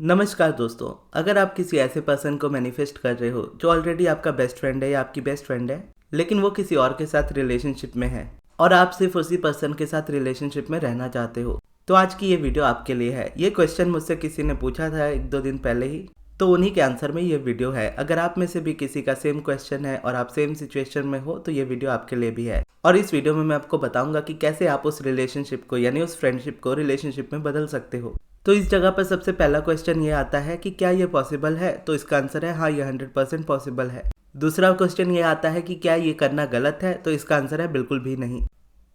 नमस्कार दोस्तों। अगर आप किसी ऐसे पर्सन को मैनिफेस्ट कर रहे हो जो ऑलरेडी आपका बेस्ट फ्रेंड है या आपकी बेस्ट फ्रेंड है, लेकिन वो किसी और के साथ रिलेशनशिप में है और आप सिर्फ उसी पर्सन के साथ रिलेशनशिप में रहना चाहते हो, तो आज की ये वीडियो आपके लिए है। ये क्वेश्चन मुझसे किसी ने पूछा था 1-2 दिन पहले ही, तो उन्हीं के आंसर में ये वीडियो है। अगर आप में से भी किसी का सेम क्वेश्चन है और आप सेम सिचुएशन में हो तो ये वीडियो आपके लिए भी है। और इस वीडियो में मैं आपको बताऊंगा कि कैसे आप उस रिलेशनशिप को यानी उस फ्रेंडशिप को रिलेशनशिप में बदल सकते हो। तो इस जगह पर सबसे पहला क्वेश्चन ये आता है कि क्या ये पॉसिबल है, तो इसका आंसर है हाँ, ये 100% पॉसिबल है। दूसरा क्वेश्चन ये आता है कि क्या ये करना गलत है, तो इसका आंसर है बिल्कुल भी नहीं।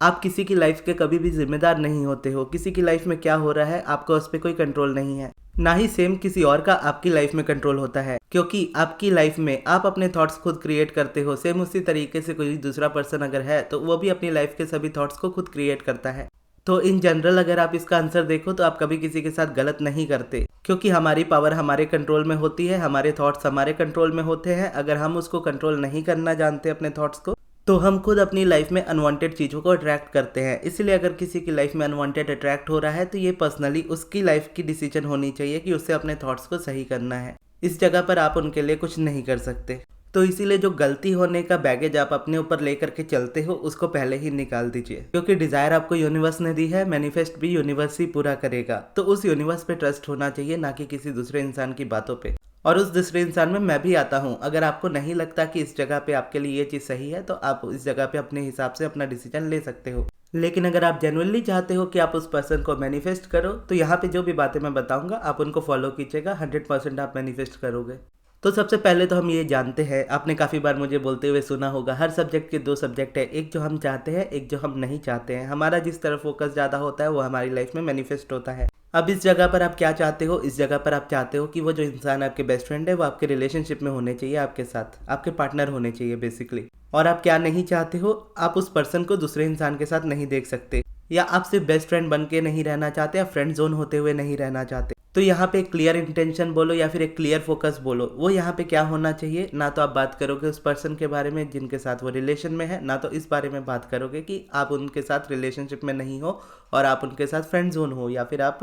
आप किसी की लाइफ के कभी भी जिम्मेदार नहीं होते हो। किसी की लाइफ में क्या हो रहा है आपको उस पर कोई कंट्रोल नहीं है, ना ही सेम किसी और का आपकी लाइफ में कंट्रोल होता है, क्योंकि आपकी लाइफ में आप अपने थॉट्स खुद क्रिएट करते हो। सेम उसी तरीके से कोई दूसरा पर्सन अगर है तो वो भी अपनी लाइफ के सभी थॉट्स को खुद क्रिएट करता है। तो इन जनरल अगर आप इसका आंसर देखो तो आप कभी किसी के साथ गलत नहीं करते, क्योंकि हमारी पावर हमारे कंट्रोल में होती है, हमारे थॉट्स हमारे कंट्रोल में होते हैं। अगर हम उसको कंट्रोल नहीं करना जानते अपने थॉट्स को, तो हम खुद अपनी लाइफ में अनवांटेड चीज़ों को अट्रैक्ट करते हैं। इसलिए अगर किसी की लाइफ में अनवांटेड अट्रैक्ट हो रहा है तो ये पर्सनली उसकी लाइफ की डिसीजन होनी चाहिए कि उसे अपने थॉट्स को सही करना है। इस जगह पर आप उनके लिए कुछ नहीं कर सकते। तो इसीलिए जो गलती होने का बैगेज आप अपने ऊपर लेकर के चलते हो उसको पहले ही निकाल दीजिए, क्योंकि डिजायर आपको यूनिवर्स ने दी है, मैनिफेस्ट भी यूनिवर्स ही पूरा करेगा। तो उस यूनिवर्स पे ट्रस्ट होना चाहिए, ना कि किसी दूसरे इंसान की बातों पे। और उस दूसरे इंसान में मैं भी आता हूँ। अगर आपको नहीं लगता कि इस जगह पे आपके लिए ये चीज़ सही है तो आप इस जगह पे अपने हिसाब से अपना डिसीजन ले सकते हो। लेकिन अगर आप जेन्युइनली चाहते हो कि आप उस पर्सन को मैनिफेस्ट करो तो यहाँ पे जो भी बातें मैं बताऊंगा आप उनको फॉलो कीजिएगा, 100% आप मैनिफेस्ट करोगे। तो सबसे पहले तो हम ये जानते हैं, आपने काफ़ी बार मुझे बोलते हुए सुना होगा, हर सब्जेक्ट के 2 सब्जेक्ट है, एक जो हम चाहते हैं, एक जो हम नहीं चाहते हैं। हमारा जिस तरफ फोकस ज़्यादा होता है वो हमारी लाइफ में मैनिफेस्ट होता है। अब इस जगह पर आप क्या चाहते हो? इस जगह पर आप चाहते हो कि वो जो इंसान आपके बेस्ट फ्रेंड है वो आपके रिलेशनशिप में होने चाहिए, आपके साथ आपके पार्टनर होने चाहिए बेसिकली। और आप क्या नहीं चाहते हो? आप उस पर्सन को दूसरे इंसान के साथ नहीं देख सकते, या आप सिर्फ बेस्ट फ्रेंड बन के नहीं रहना चाहते, या फ्रेंड जोन होते हुए नहीं रहना चाहते। तो यहाँ पे एक क्लियर इंटेंशन बोलो या फिर एक क्लियर फोकस बोलो, वो यहाँ पे क्या होना चाहिए। ना तो आप बात करोगे उस पर्सन के बारे में जिनके साथ वो रिलेशन में है, ना तो इस बारे में बात करोगे कि आप उनके साथ रिलेशनशिप में नहीं हो और आप उनके साथ फ्रेंड जोन हो या फिर आप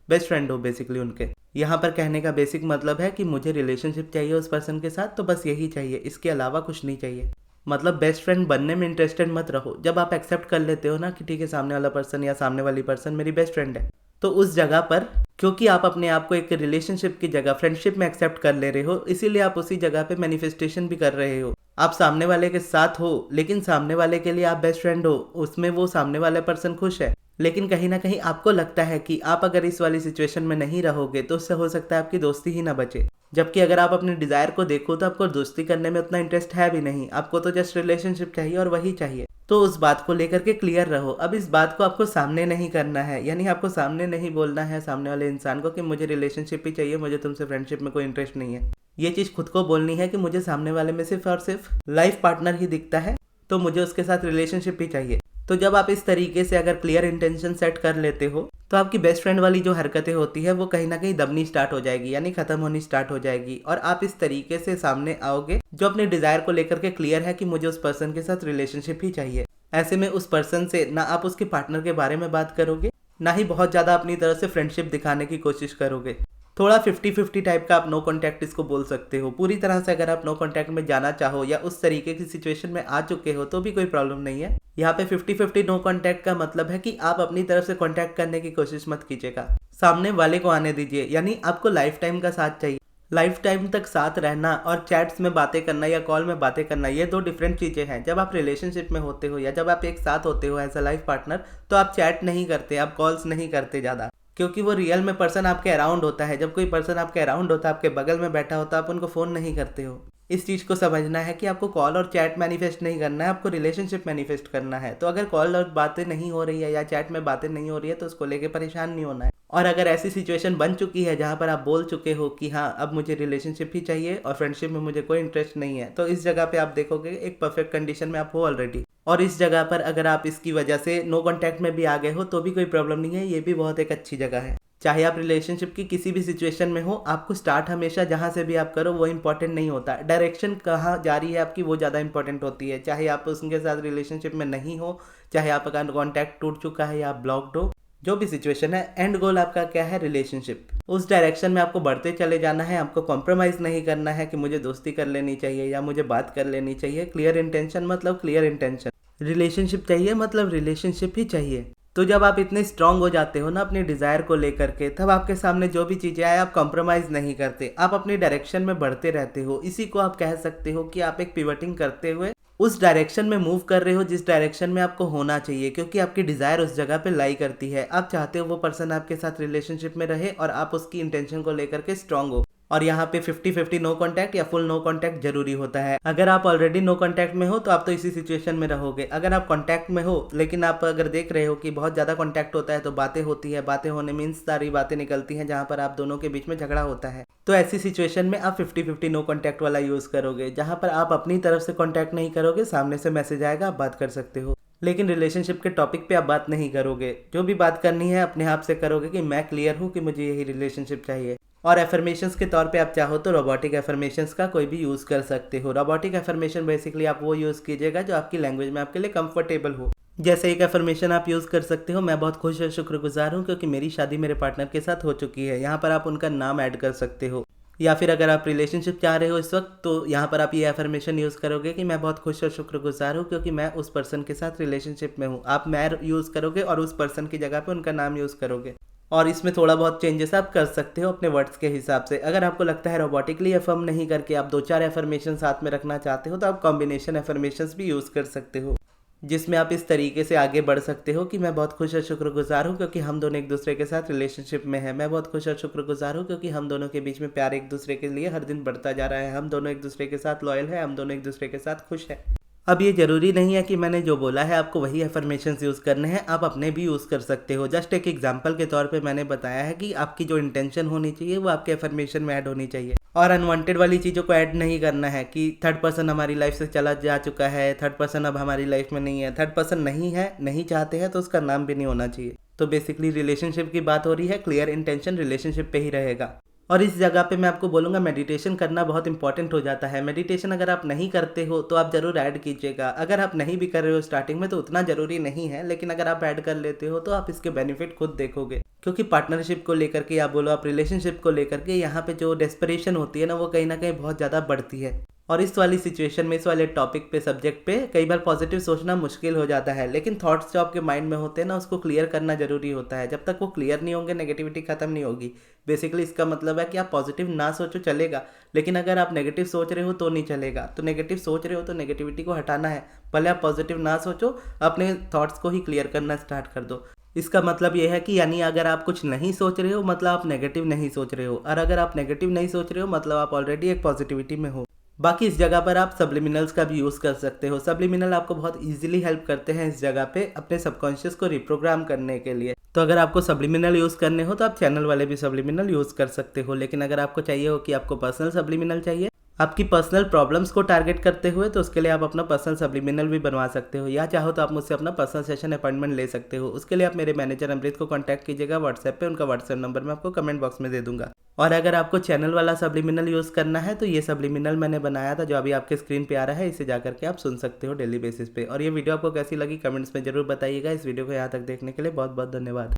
बेस्ट फ्रेंड हो बेसिकली उनके। यहाँ पर कहने का बेसिक मतलब है कि मुझे रिलेशनशिप चाहिए उस पर्सन के साथ, तो बस यही चाहिए, इसके अलावा कुछ नहीं चाहिए। मतलब बेस्ट फ्रेंड बनने में इंटरेस्टेड मत रहो। जब आप एक्सेप्ट कर लेते हो ना कि ठीक है, सामने वाला पर्सन या सामने वाली पर्सन मेरी बेस्ट फ्रेंड है, तो उस जगह पर क्योंकि आप अपने आप को एक रिलेशनशिप की जगह फ्रेंडशिप में एक्सेप्ट कर ले रहे हो, इसीलिए आप उसी जगह पे मैनिफेस्टेशन भी कर रहे हो। आप सामने वाले के साथ हो, लेकिन सामने वाले के लिए आप बेस्ट फ्रेंड हो, उसमें वो सामने वाला पर्सन खुश है, लेकिन कहीं ना कहीं आपको लगता है कि आप अगर इस वाली सिचुएशन में नहीं रहोगे तो उससे हो सकता है आपकी दोस्ती ही ना बचे। जबकि अगर आप अपने डिजायर को देखो तो आपको दोस्ती करने में उतना इंटरेस्ट है भी नहीं, आपको तो जस्ट रिलेशनशिप चाहिए और वही चाहिए। तो उस बात को लेकर के क्लियर रहो। अब इस बात को आपको सामने नहीं करना है, यानी आपको सामने नहीं बोलना है सामने वाले इंसान को कि मुझे रिलेशनशिप ही चाहिए, मुझे तुमसे फ्रेंडशिप में कोई इंटरेस्ट नहीं है। ये चीज़ खुद को बोलनी है कि मुझे सामने वाले में सिर्फ और सिर्फ लाइफ पार्टनर ही दिखता है, तो मुझे उसके साथ रिलेशनशिप ही चाहिए। तो जब आप इस तरीके से अगर क्लियर इंटेंशन सेट कर लेते हो तो आपकी बेस्ट फ्रेंड वाली जो हरकतें होती है वो कहीं ना कहीं दबनी स्टार्ट हो जाएगी, यानी खत्म होनी स्टार्ट हो जाएगी। और आप इस तरीके से सामने आओगे जो अपने डिजायर को लेकर के क्लियर है कि मुझे उस पर्सन के साथ रिलेशनशिप ही चाहिए। ऐसे में उस पर्सन से ना आप उसके पार्टनर के बारे में बात करोगे, ना ही बहुत ज़्यादा अपनी तरफ से फ्रेंडशिप दिखाने की कोशिश करोगे। थोड़ा 50-50 टाइप का आप नो कॉन्टैक्ट इसको बोल सकते हो। पूरी तरह से अगर आप नो कॉन्टैक्ट में जाना चाहो या उस तरीके की सिचुएशन में आ चुके हो तो भी कोई प्रॉब्लम नहीं है। यहाँ पे 50-50 नो कॉन्टैक्ट का मतलब है कि आप अपनी तरफ से कॉन्टैक्ट करने की कोशिश मत कीजिएगा, सामने वाले को आने दीजिए। यानी आपको लाइफ टाइम का साथ चाहिए, लाइफ टाइम तक साथ रहना और चैट्स में बातें करना या कॉल में बातें करना, ये 2 डिफरेंट चीज़ें हैं। जब आप रिलेशनशिप में होते हो या जब आप एक साथ होते हो एज अ लाइफ पार्टनर, तो आप चैट नहीं करते, आप कॉल्स नहीं करते ज़्यादा, क्योंकि वो रियल में पर्सन आपके अराउंड होता है। जब कोई पर्सन आपके अराउंड होता है, आपके बगल में बैठा होता है, आप उनको फ़ोन नहीं करते हो। इस चीज़ को समझना है कि आपको कॉल और चैट मैनिफेस्ट नहीं करना है, आपको रिलेशनशिप मैनिफेस्ट करना है। तो अगर कॉल और बातें नहीं हो रही है या चैट में बातें नहीं हो रही है तो उसको लेके परेशान नहीं होना है। और अगर ऐसी सिचुएशन बन चुकी है जहाँ पर आप बोल चुके हो कि हाँ अब मुझे रिलेशनशिप ही चाहिए और फ्रेंडशिप में मुझे कोई इंटरेस्ट नहीं है, तो इस जगह पे आप देखोगे एक परफेक्ट कंडीशन में आप हो ऑलरेडी। और इस जगह पर अगर आप इसकी वजह से नो कॉन्टैक्ट में भी आ गए हो तो भी कोई प्रॉब्लम नहीं है, ये भी बहुत एक अच्छी जगह है। चाहे आप रिलेशनशिप की किसी भी सिचुएशन में हो, आपको स्टार्ट हमेशा जहाँ से भी आप करो वो इंपॉर्टेंट नहीं होता, डायरेक्शन कहाँ जा रही है आपकी वो ज़्यादा इंपॉर्टेंट होती है। चाहे आप उसके साथ रिलेशनशिप में नहीं हो, चाहे आपका कॉन्टैक्ट टूट चुका है या आप ब्लॉक्ड हो, जो भी सिचुएशन है, एंड गोल आपका क्या है, रिलेशनशिप। उस डायरेक्शन में आपको बढ़ते चले जाना है, आपको कॉम्प्रोमाइज़ नहीं करना है कि मुझे दोस्ती कर लेनी चाहिए या मुझे बात कर लेनी चाहिए। क्लियर इंटेंशन मतलब क्लियर इंटेंशन। रिलेशनशिप चाहिए मतलब रिलेशनशिप ही चाहिए। तो जब आप इतने स्ट्रांग हो जाते हो ना अपनी डिज़ायर को लेकर के, तब आपके सामने जो भी चीज़ें आए आप कॉम्प्रोमाइज़ नहीं करते, आप अपनी डायरेक्शन में बढ़ते रहते हो। इसी को आप कह सकते हो कि आप एक पिवटिंग करते हुए उस डायरेक्शन में मूव कर रहे हो जिस डायरेक्शन में आपको होना चाहिए, क्योंकि आपकी डिज़ायर उस जगह पे लाई करती है। आप चाहते हो वो पर्सन आपके साथ रिलेशनशिप में रहे और आप उसकी इंटेंशन को लेकर के स्ट्रांग हो। और यहाँ पे 50-50 नो कांटेक्ट या फुल नो कांटेक्ट जरूरी होता है। अगर आप ऑलरेडी नो कांटेक्ट में हो तो आप तो इसी सिचुएशन में रहोगे। अगर आप कांटेक्ट में हो लेकिन आप अगर देख रहे हो कि बहुत ज़्यादा कांटेक्ट होता है तो बातें होती है, बातें होने मीन्स सारी बातें निकलती हैं जहाँ पर आप दोनों के बीच में झगड़ा होता है, तो ऐसी सिचुएशन में आप 50-50 नो कांटेक्ट वाला यूज़ करोगे, जहाँ पर आप अपनी तरफ से कांटेक्ट नहीं करोगे, सामने से मैसेज आएगा, आप बात कर सकते हो, लेकिन रिलेशनशिप के टॉपिक पे आप बात नहीं करोगे। जो भी बात करनी है अपने आप से करोगे कि मैं क्लियर हूँ कि मुझे यही रिलेशनशिप चाहिए। और एफर्मेशंस के तौर पे आप चाहो तो रोबोटिक एफर्मेशंस का कोई भी यूज़ कर सकते हो। रोबोटिक एफर्मेशन बेसिकली आप वो यूज़ कीजिएगा जो आपकी लैंग्वेज में आपके लिए कंफर्टेबल हो। जैसे एक एफर्मेशन आप यूज़ कर सकते हो, मैं बहुत खुश और शुक्रगुजार हूँ क्योंकि मेरी शादी मेरे पार्टनर के साथ हो चुकी है। यहाँ पर आप उनका नाम ऐड कर सकते हो। या फिर अगर आप रिलेशनशिप चाह रहे हो इस वक्त, तो यहाँ पर आप ये एफर्मेशन यूज़ करोगे कि मैं बहुत खुश और शुक्रगुजार हूँ क्योंकि मैं उस पर्सन के साथ रिलेशनशिप में हूँ। आप मैं यूज़ करोगे और उस पर्सन की जगह पे उनका नाम यूज़ करोगे। और इसमें थोड़ा बहुत चेंजेस आप कर सकते हो अपने वर्ड्स के हिसाब से। अगर आपको लगता है रोबोटिकली एफर्म नहीं करके आप 2-4 एफर्मेशन साथ में रखना चाहते हो तो आप कॉम्बिनेशन एफर्मेशंस भी यूज़ कर सकते हो, जिसमें आप इस तरीके से आगे बढ़ सकते हो कि मैं बहुत खुश और शुक्रगुजार हूँ क्योंकि हम दोनों एक दूसरे के साथ रिलेशनशिप में हैं। मैं बहुत खुश और शुक्रगुजार हूँ क्योंकि हम दोनों के बीच में प्यार एक दूसरे के लिए हर दिन बढ़ता जा रहा है। हम दोनों एक दूसरे के साथ लॉयल है, हम दोनों एक दूसरे के साथ खुश है। अब ये ज़रूरी नहीं है कि मैंने जो बोला है आपको वही एफर्मेशंस यूज़ करने हैं, आप अपने भी यूज़ कर सकते हो। जस्ट एक एग्जांपल के तौर पे मैंने बताया है कि आपकी जो इंटेंशन होनी चाहिए वो आपके एफर्मेशन में ऐड होनी चाहिए। और अनवांटेड वाली चीज़ों को ऐड नहीं करना है कि थर्ड पर्सन हमारी लाइफ से चला जा चुका है, थर्ड पर्सन अब हमारी लाइफ में नहीं है। थर्ड पर्सन नहीं है, नहीं चाहते हैं तो उसका नाम भी नहीं होना चाहिए। तो बेसिकली रिलेशनशिप की बात हो रही है, क्लियर इंटेंशन रिलेशनशिप पे ही रहेगा। और इस जगह पे मैं आपको बोलूँगा मेडिटेशन करना बहुत इंपॉर्टेंट हो जाता है। मेडिटेशन अगर आप नहीं करते हो तो आप ज़रूर ऐड कीजिएगा। अगर आप नहीं भी कर रहे हो स्टार्टिंग में तो उतना ज़रूरी नहीं है, लेकिन अगर आप ऐड कर लेते हो तो आप इसके बेनिफिट खुद देखोगे। क्योंकि पार्टनरशिप को लेकर के या बोलो आप रिलेशनशिप को लेकर के यहाँ पे जो डेस्परेशन होती है ना, वो कहीं ना कहीं बहुत ज़्यादा बढ़ती है। और इस वाली सिचुएशन में, इस वाले टॉपिक पे, सब्जेक्ट पे कई बार पॉजिटिव सोचना मुश्किल हो जाता है, लेकिन थॉट्स जो आपके माइंड में होते हैं ना उसको क्लियर करना जरूरी होता है। जब तक वो क्लियर नहीं होंगे नेगेटिविटी खत्म नहीं होगी। बेसिकली इसका मतलब है कि आप पॉजिटिव ना सोचो चलेगा, लेकिन अगर आप नेगेटिव सोच रहे हो तो नहीं चलेगा। तो नेगेटिव सोच रहे हो तो नेगेटिविटी को हटाना है, भले आप पॉजिटिव ना सोचो, अपने थॉट्स को ही क्लियर करना स्टार्ट कर दो। इसका मतलब ये है कि यानी अगर आप कुछ नहीं सोच रहे हो मतलब आप नेगेटिव नहीं सोच रहे हो, और अगर आप नेगेटिव नहीं सोच रहे हो मतलब आप ऑलरेडी एक पॉजिटिविटी में हो। बाकी इस जगह पर आप सब्लिमिनल्स का भी यूज़ कर सकते हो। सब्लिमिनल आपको बहुत इजीली हेल्प करते हैं इस जगह पे अपने सबकॉन्शियस को रिप्रोग्राम करने के लिए। तो अगर आपको सब्लिमिनल यूज़ करने हो तो आप चैनल वाले भी सब्लिमिनल यूज़ कर सकते हो, लेकिन अगर आपको चाहिए हो कि आपको पर्सनल सब्लिमिनल चाहिए आपकी पर्सनल प्रॉब्लम्स को टारगेट करते हुए, तो उसके लिए आप अपना पर्सनल सब्लिमिनल भी बनवा सकते हो, या चाहो तो आप मुझसे अपना पर्सनल सेशन अपॉइंटमेंट ले सकते हो। उसके लिए आप मेरे मैनेजर अमृत को कांटेक्ट कीजिएगा व्हाट्सएप पे, उनका व्हाट्सएप नंबर मैं आपको कमेंट बॉक्स में दे दूंगा। और अगर आपको चैनल वाला सब्लिमिनल यूज़ करना है तो ये सब्लिमिनल मैंने बनाया था जो अभी आपके स्क्रीन पे आ रहा है, इसे जाकर के आप सुन सकते हो डेली बेसिस पे। और ये वीडियो आपको कैसी लगी कमेंट्स में जरूर बताइएगा। इस वीडियो को यहाँ तक देखने के लिए बहुत बहुत धन्यवाद।